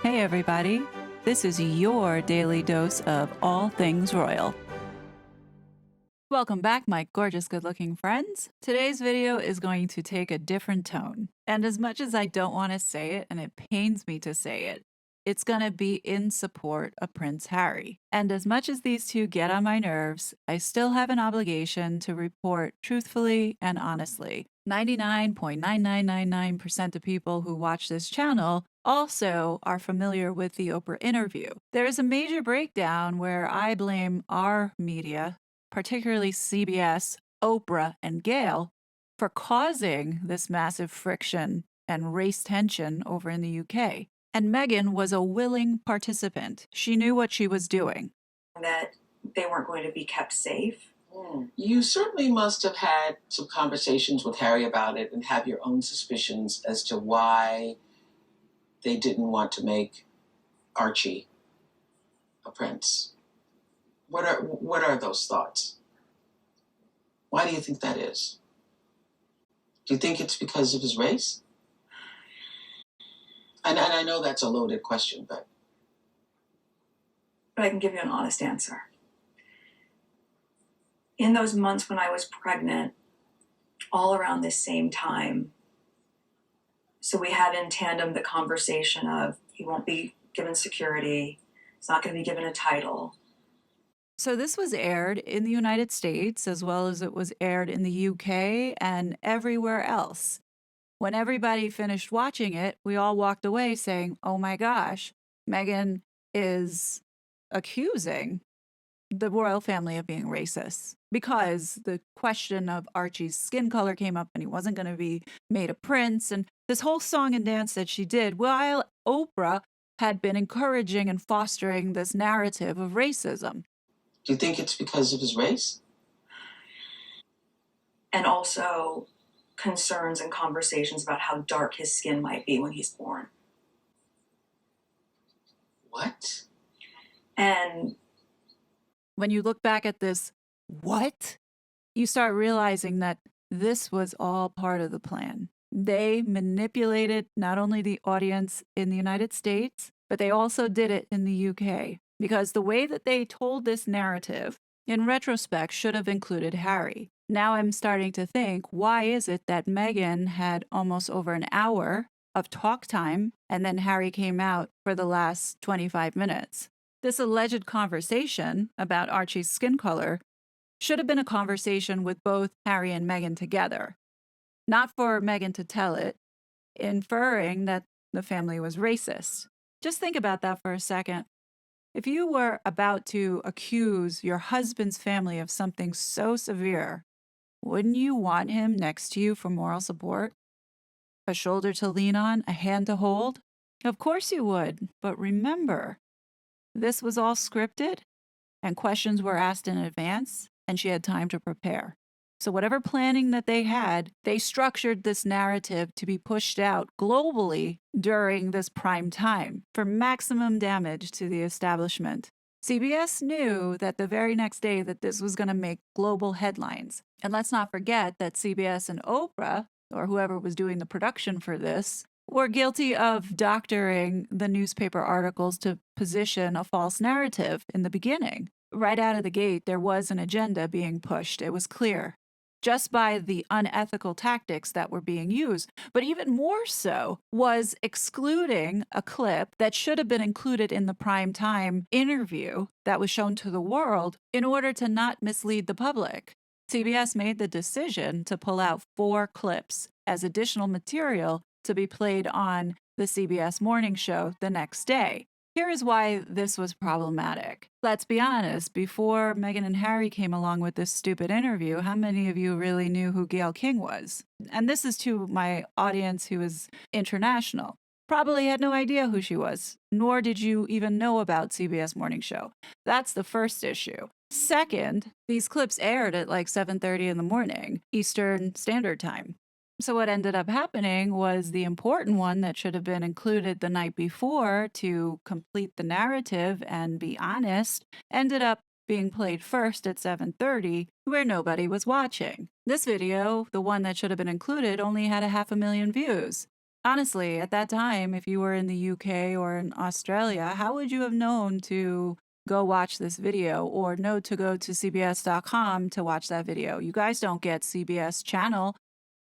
Hey everybody, this is your daily dose of all things royal. Welcome back, my gorgeous good-looking friends. Today's video is going to take a different tone. And as much as I don't want to say it, and it pains me to say it, it's going to be in support of Prince Harry. And as much as these two get on my nerves, I still have an obligation to report truthfully and honestly. 99.9999% of people who watch this channel also are familiar with the Oprah interview. There is a major breakdown where I blame our media, particularly CBS, Oprah, and Gayle, for causing this massive friction and race tension over in the UK. And Meghan was a willing participant. She knew what she was doing. That they weren't going to be kept safe. You certainly must have had some conversations with Harry about it and have your own suspicions as to why they didn't want to make Archie a prince. What are those thoughts? Why do you think that is? Do you think it's because of his race? And I know that's a loaded question, but I can give you an honest answer. In those months when I was pregnant, all around this same time, so we had in tandem the conversation of he won't be given security, he's not going to be given a title. So this was aired in the United States as well as it was aired in the UK and everywhere else. When everybody finished watching it, we all walked away saying, oh my gosh, Meghan is accusing the royal family of being racist because the question of Archie's skin color came up and he wasn't going to be made a prince. And this whole song and dance that she did while Oprah had been encouraging and fostering this narrative of racism. do you think it's because of his race? And also concerns and conversations about how dark his skin might be when he's born. What? And when you look back at this, what? You start realizing that this was all part of the plan. They manipulated not only the audience in the United States, but they also did it in the UK. Because the way that they told this narrative, in retrospect, should have included Harry. Now I'm starting to think, why is it that Meghan had almost over an hour of talk time and then Harry came out for the last 25 minutes? This alleged conversation about Archie's skin color should have been a conversation with both Harry and Meghan together, not for Meghan to tell it, inferring that the family was racist. Just think about that for a second. If you were about to accuse your husband's family of something so severe, wouldn't you want him next to you for moral support? A shoulder to lean on, a hand to hold? Of course you would, but remember, this was all scripted and questions were asked in advance and she had time to prepare. So whatever planning that they had, they structured this narrative to be pushed out globally during this prime time for maximum damage to the establishment. CBS knew that the very next day that this was going to make global headlines. And let's not forget that CBS and Oprah, or whoever was doing the production for this, were guilty of doctoring the newspaper articles to position a false narrative in the beginning. Right out of the gate, there was an agenda being pushed. It was clear, just by the unethical tactics that were being used. But even more so was excluding a clip that should have been included in the prime time interview that was shown to the world in order to not mislead the public. CBS made the decision to pull out 4 clips as additional material to be played on the CBS morning show the next day. Here is why this was problematic. Let's be honest, before Meghan and Harry came along with this stupid interview, how many of you really knew who Gayle King was? And this is to my audience who is international. Probably had no idea who she was, nor did you even know about CBS Morning Show. That's the first issue. Second, these clips aired at like 7:30 in the morning, Eastern Standard Time. So what ended up happening was the important one that should have been included the night before to complete the narrative and be honest, ended up being played first at 7:30 where nobody was watching. This video, the one that should have been included, only had 500,000 views. Honestly, at that time, if you were in the UK or in Australia, how would you have known to go watch this video or know to go to CBS.com to watch that video? You guys don't get CBS channel.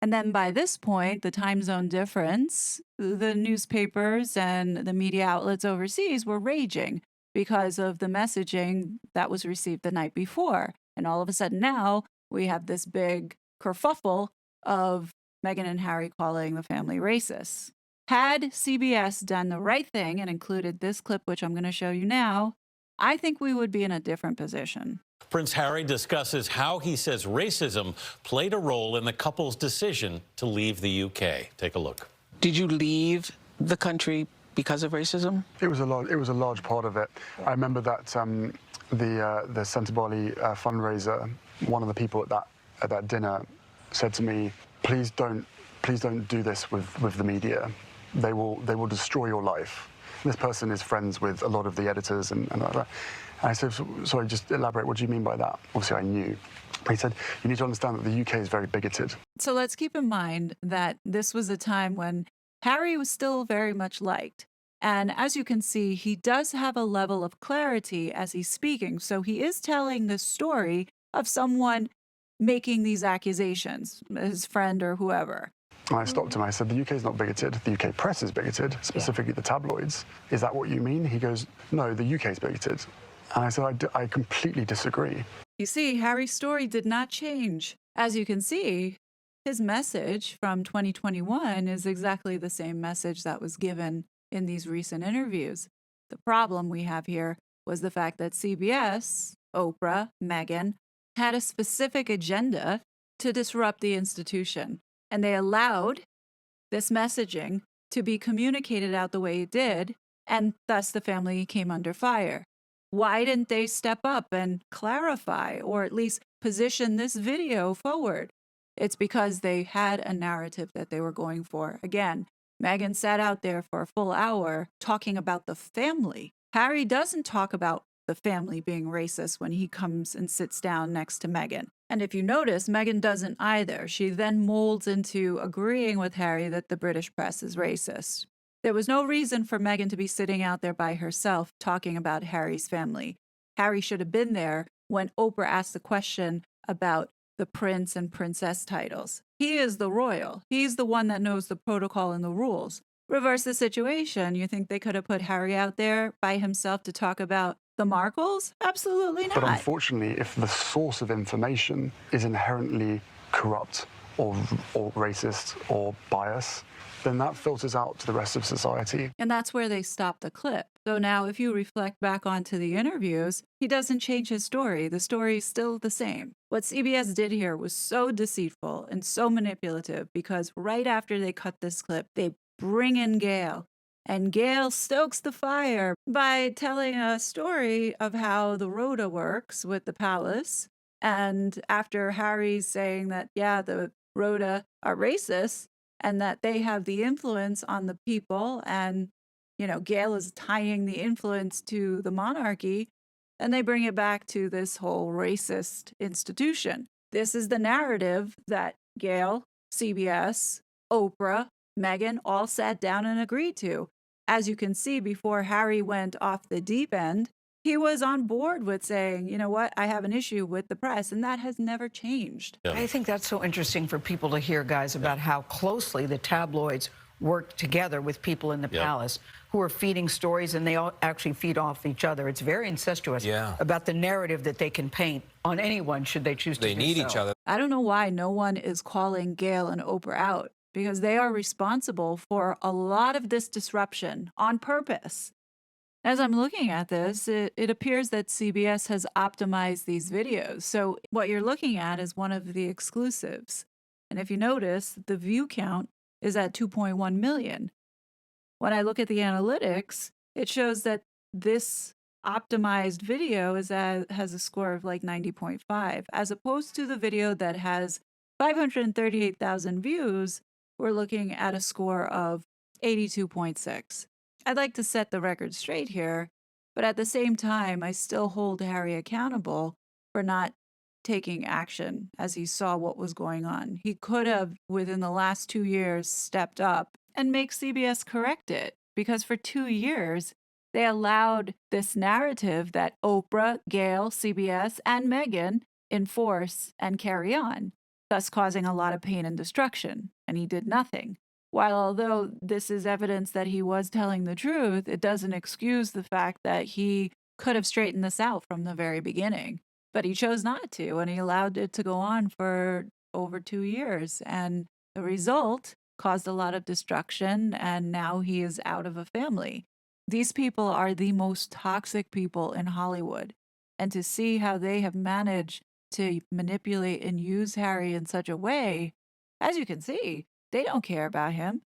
And then by this point, the time zone difference, the newspapers and the media outlets overseas were raging because of the messaging that was received the night before. And all of a sudden now we have this big kerfuffle of Meghan and Harry calling the family racist. Had CBS done the right thing and included this clip, which I'm going to show you now, I think we would be in a different position. Prince Harry discusses how he says racism played a role in the couple's decision to leave the UK. Take a look. Did you leave the country because of racism? It was a large part of it. I remember that the Centre Bali fundraiser, one of the people at that dinner said to me, please don't do this with the media. They will destroy your life. This person is friends with a lot of the editors and like that. And I said, sorry, just elaborate, what do you mean by that? Obviously I knew. He said, you need to understand that the UK is very bigoted. So let's keep in mind that this was a time when Harry was still very much liked. And as you can see, he does have a level of clarity as he's speaking. So he is telling the story of someone making these accusations, his friend or whoever. And I stopped him. I said, the UK is not bigoted. The UK press is bigoted, specifically the tabloids. Is that what you mean? He goes, no, the UK is bigoted. And I said, I completely disagree. You see, Harry's story did not change. As you can see, his message from 2021 is exactly the same message that was given in these recent interviews. The problem we have here was the fact that CBS, Oprah, Meghan, had a specific agenda to disrupt the institution. And they allowed this messaging to be communicated out the way it did, and thus the family came under fire. Why didn't they step up and clarify or at least position this video forward? It's because they had a narrative that they were going for. Again, Meghan sat out there for a full hour talking about the family. Harry doesn't talk about the family being racist when he comes and sits down next to Meghan. And if you notice, Meghan doesn't either. She then molds into agreeing with Harry that the British press is racist. There was no reason for Meghan to be sitting out there by herself talking about Harry's family. Harry should have been there when Oprah asked the question about the prince and princess titles. He is the royal. He's the one that knows the protocol and the rules. Reverse the situation. You think they could have put Harry out there by himself to talk about the Markles? Absolutely not. But unfortunately, if the source of information is inherently corrupt or racist or biased, then that filters out to the rest of society. And that's where they stop the clip. So now if you reflect back onto the interviews, he doesn't change his story. The story is still the same. What CBS did here was so deceitful and so manipulative because right after they cut this clip, they bring in Gayle. And Gayle stokes the fire by telling a story of how the rota works with the palace. And after Harry's saying that, yeah, the rota are racist, and that they have the influence on the people, and, you know, Gayle is tying the influence to the monarchy, and they bring it back to this whole racist institution. This is the narrative that Gayle, CBS, Oprah, Meghan all sat down and agreed to. As you can see, before Harry went off the deep end, he was on board with saying, you know what, I have an issue with the press, and that has never changed. Yeah. I think that's so interesting for people to hear, guys, about how closely the tabloids work together with people in the palace who are feeding stories, and they all actually feed off each other. It's very incestuous about the narrative that they can paint on anyone should they choose to do so. They need each other. I don't know why no one is calling Gayle and Oprah out, because they are responsible for a lot of this disruption on purpose. As I'm looking at this, it appears that CBS has optimized these videos. So what you're looking at is one of the exclusives. And if you notice, the view count is at 2.1 million. When I look at the analytics, it shows that this optimized video has a score of like 90.5, as opposed to the video that has 538,000 views. We're looking at a score of 82.6. I'd like to set the record straight here, but at the same time, I still hold Harry accountable for not taking action as he saw what was going on. He could have, within the last 2 years, stepped up and make CBS correct it. Because for 2 years, they allowed this narrative that Oprah, Gayle, CBS, and Megyn enforce and carry on, thus causing a lot of pain and destruction. And he did nothing. While although this is evidence that he was telling the truth, it doesn't excuse the fact that he could have straightened this out from the very beginning. But he chose not to, and he allowed it to go on for over 2 years. And the result caused a lot of destruction, and now he is out of a family. These people are the most toxic people in Hollywood. And to see how they have managed to manipulate and use Harry in such a way, as you can see, they don't care about him.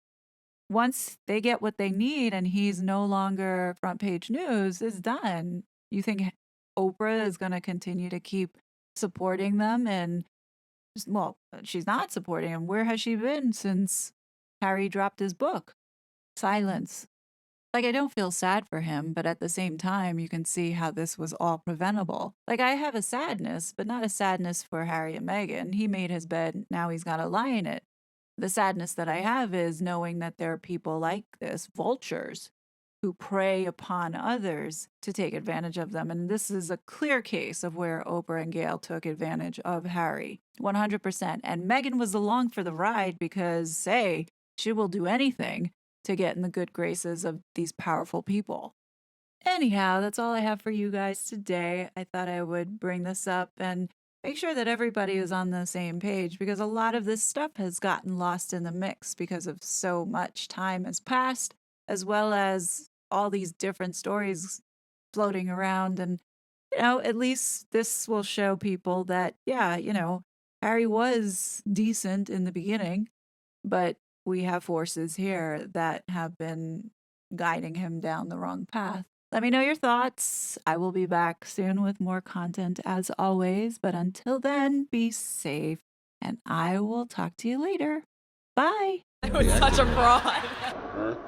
Once they get what they need and he's no longer front page news, it's done. You think Oprah is going to continue to keep supporting them? And, well, she's not supporting him. Where has she been since Harry dropped his book? Silence. Like, I don't feel sad for him, but at the same time, you can see how this was all preventable. Like, I have a sadness, but not a sadness for Harry and Meghan. He made his bed, now he's got to lie in it. The sadness that I have is knowing that there are people like this, vultures, who prey upon others to take advantage of them. And this is a clear case of where Oprah and Gayle took advantage of Harry, 100%. And Meghan was along for the ride because, hey, she will do anything to get in the good graces of these powerful people. Anyhow, that's all I have for you guys today. I thought I would bring this up and make sure that everybody is on the same page, because a lot of this stuff has gotten lost in the mix because of so much time has passed, as well as all these different stories floating around. And, at least this will show people that, yeah, Harry was decent in the beginning, but we have forces here that have been guiding him down the wrong path. Let me know your thoughts. I will be back soon with more content as always, but until then, be safe, and I will talk to you later. Bye. I was such a fraud.